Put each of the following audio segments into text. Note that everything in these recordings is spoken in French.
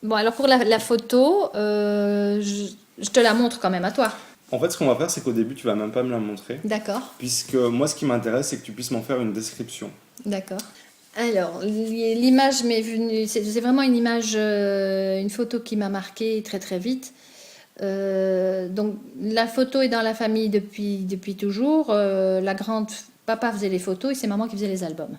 Bon, alors pour la photo, je te la montre quand même à toi. En fait, ce qu'on va faire, c'est qu'au début, tu vas même pas me la montrer. D'accord, Puisque moi, ce qui m'intéresse, c'est que tu puisses m'en faire une description. d'accord. Alors, l'image m'est venue, c'est vraiment une image, une photo qui m'a marquée très très vite. Donc, la photo est dans la famille depuis toujours. Papa faisait les photos et c'est maman qui faisait les albums.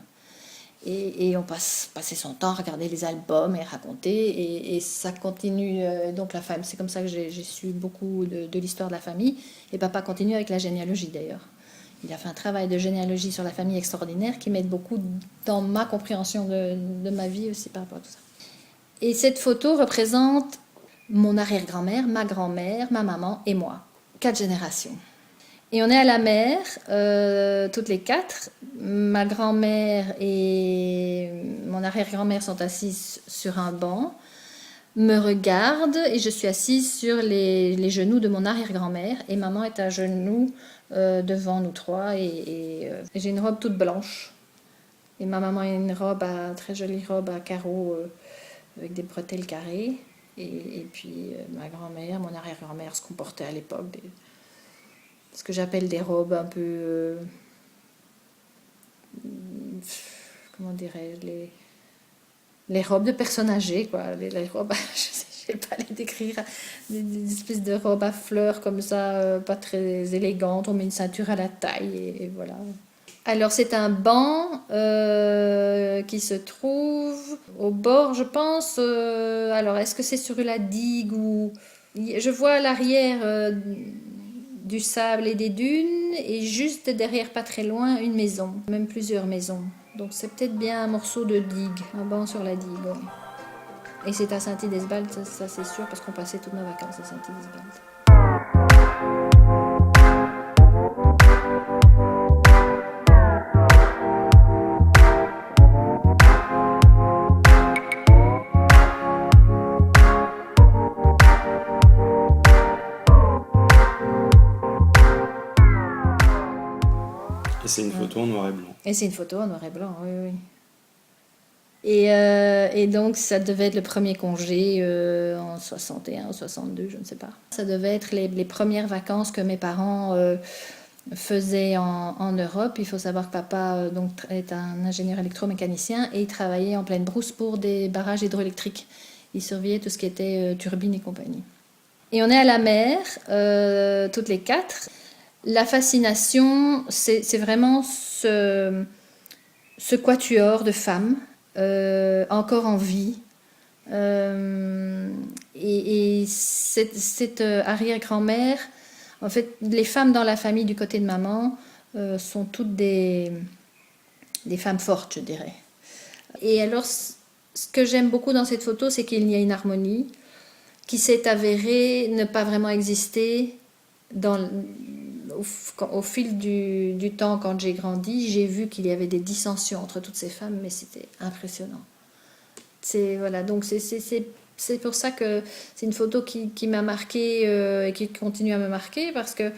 Et on passait son temps à regarder les albums et raconter, et ça continue. Donc la femme, c'est comme ça que j'ai su beaucoup de l'histoire de la famille. Et papa continue avec la généalogie d'ailleurs. Il a fait un travail de généalogie sur la famille extraordinaire qui m'aide beaucoup dans ma compréhension de ma vie aussi par rapport à tout ça. Et cette photo représente mon arrière-grand-mère, ma grand-mère, ma maman et moi. 4 générations. Et on est à la mer, toutes les 4. Ma grand-mère et mon arrière-grand-mère sont assises sur un banc, me regardent et je suis assise sur les genoux de mon arrière-grand-mère et maman est à genoux devant nous 3 et j'ai une robe toute blanche. Et ma maman a une très jolie robe à carreaux avec des bretelles carrées. Et puis ma grand-mère, mon arrière-grand-mère se comportait à l'époque ce que j'appelle des robes un peu, comment dirais-je, les robes de personnes âgées, quoi. Les robes, je ne sais pas les décrire, des espèces de robes à fleurs comme ça, pas très élégantes, on met une ceinture à la taille et voilà. Alors c'est un banc qui se trouve au bord, je pense. Alors est-ce que c'est sur la digue ou... Je vois à l'arrière du sable et des dunes, et juste derrière, pas très loin, une maison, même plusieurs maisons. Donc c'est peut-être bien un morceau de digue, un banc sur la digue. Ouais. Et c'est à Saint-Idesbald, ça c'est sûr, parce qu'on passait toutes nos vacances à Saint-Idesbald. Et c'est une photo en noir et blanc. Et c'est une photo en noir et blanc, oui, oui. Et donc, ça devait être le premier congé en 61 ou 62, je ne sais pas. Ça devait être les premières vacances que mes parents faisaient en Europe. Il faut savoir que papa donc, est un ingénieur électromécanicien et il travaillait en pleine brousse pour des barrages hydroélectriques. Il surveillait tout ce qui était turbines et compagnie. Et on est à la mer, toutes les 4. La fascination, c'est vraiment ce quatuor de femmes encore en vie. Et cette arrière-grand-mère, en fait, les femmes dans la famille du côté de maman sont toutes des femmes fortes, je dirais. Et alors, ce que j'aime beaucoup dans cette photo, c'est qu'il y a une harmonie qui s'est avérée ne pas vraiment exister au fil du temps. Quand j'ai grandi, j'ai vu qu'il y avait des dissensions entre toutes ces femmes, mais c'était impressionnant. Voilà, donc c'est pour ça que c'est une photo qui m'a marquée et qui continue à me marquer, parce que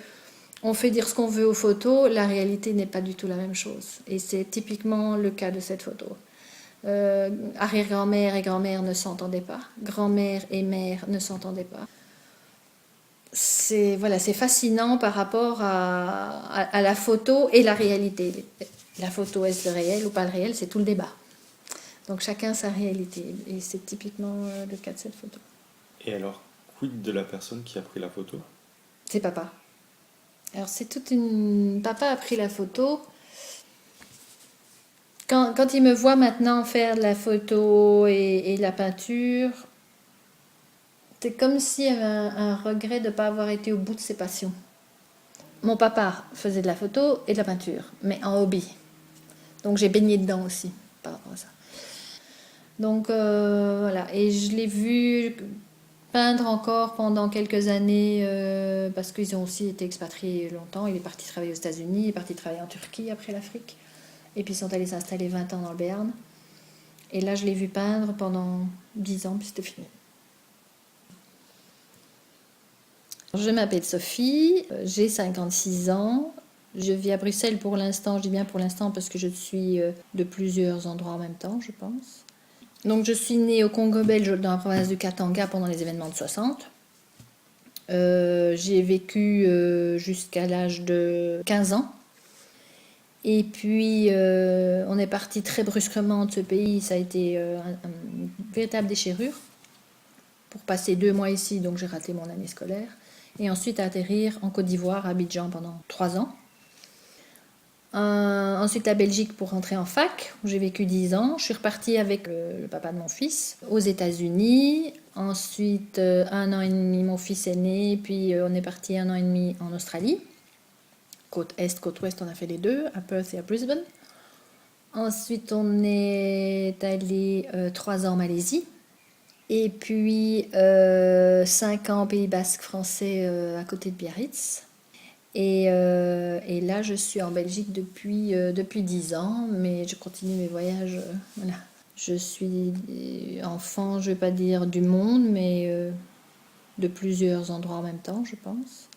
on fait dire ce qu'on veut aux photos, la réalité n'est pas du tout la même chose. Et c'est typiquement le cas de cette photo. Arrière-grand-mère et grand-mère ne s'entendaient pas, grand-mère et mère ne s'entendaient pas. C'est fascinant par rapport à la photo et la réalité. La photo, est-ce le réel ou pas le réel, c'est tout le débat. Donc chacun sa réalité, et c'est typiquement le cas de cette photo. Et alors, quid de la personne qui a pris la photo? C'est papa. Alors Papa a pris la photo. Quand il me voit maintenant faire de la photo et de la peinture, c'est comme s'il y avait un regret de ne pas avoir été au bout de ses passions. Mon papa faisait de la photo et de la peinture, mais en hobby. Donc j'ai baigné dedans aussi, par rapport à ça. Donc voilà, et je l'ai vu peindre encore pendant quelques années, parce qu'ils ont aussi été expatriés longtemps. Il est parti travailler aux États-Unis, il est parti travailler en Turquie après l'Afrique. Et puis ils sont allés s'installer 20 ans dans le Béarn. Et là, je l'ai vu peindre pendant 10 ans, puis c'était fini. Je m'appelle Sophie, j'ai 56 ans. Je vis à Bruxelles pour l'instant, je dis bien pour l'instant parce que je suis de plusieurs endroits en même temps, je pense. Donc je suis née au Congo belge dans la province du Katanga pendant les événements de 60. J'ai vécu jusqu'à l'âge de 15 ans. Et puis on est parti très brusquement de ce pays, ça a été une véritable déchirure. Pour passer 2 mois ici, donc j'ai raté mon année scolaire. Et ensuite atterrir en Côte d'Ivoire, à Abidjan pendant 3 ans. Ensuite la Belgique pour rentrer en fac, où j'ai vécu 10 ans. Je suis repartie avec le papa de mon fils aux États-Unis. Ensuite 1 an et demi, mon fils est né, puis on est parti 1 an et demi en Australie. Côte Est, côte Ouest, on a fait les deux, à Perth et à Brisbane. Ensuite on est allé 3 ans en Malaisie. Et puis 5 ans au Pays Basque français à côté de Biarritz. Et là, je suis en Belgique depuis 10 ans, mais je continue mes voyages. Voilà. Je suis enfant, je ne vais pas dire du monde, mais de plusieurs endroits en même temps, je pense.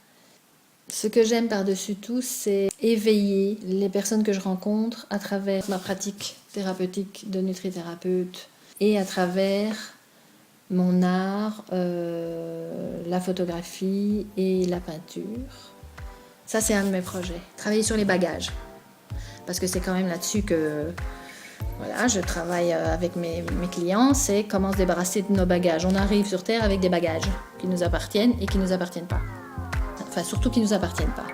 Ce que j'aime par-dessus tout, c'est éveiller les personnes que je rencontre à travers ma pratique thérapeutique de nutrithérapeute et à travers mon art, la photographie et la peinture. Ça, c'est un de mes projets. Travailler sur les bagages. Parce que c'est quand même là-dessus que voilà, je travaille avec mes clients. C'est comment se débarrasser de nos bagages. On arrive sur Terre avec des bagages qui nous appartiennent et qui ne nous appartiennent pas. Enfin, surtout qui ne nous appartiennent pas.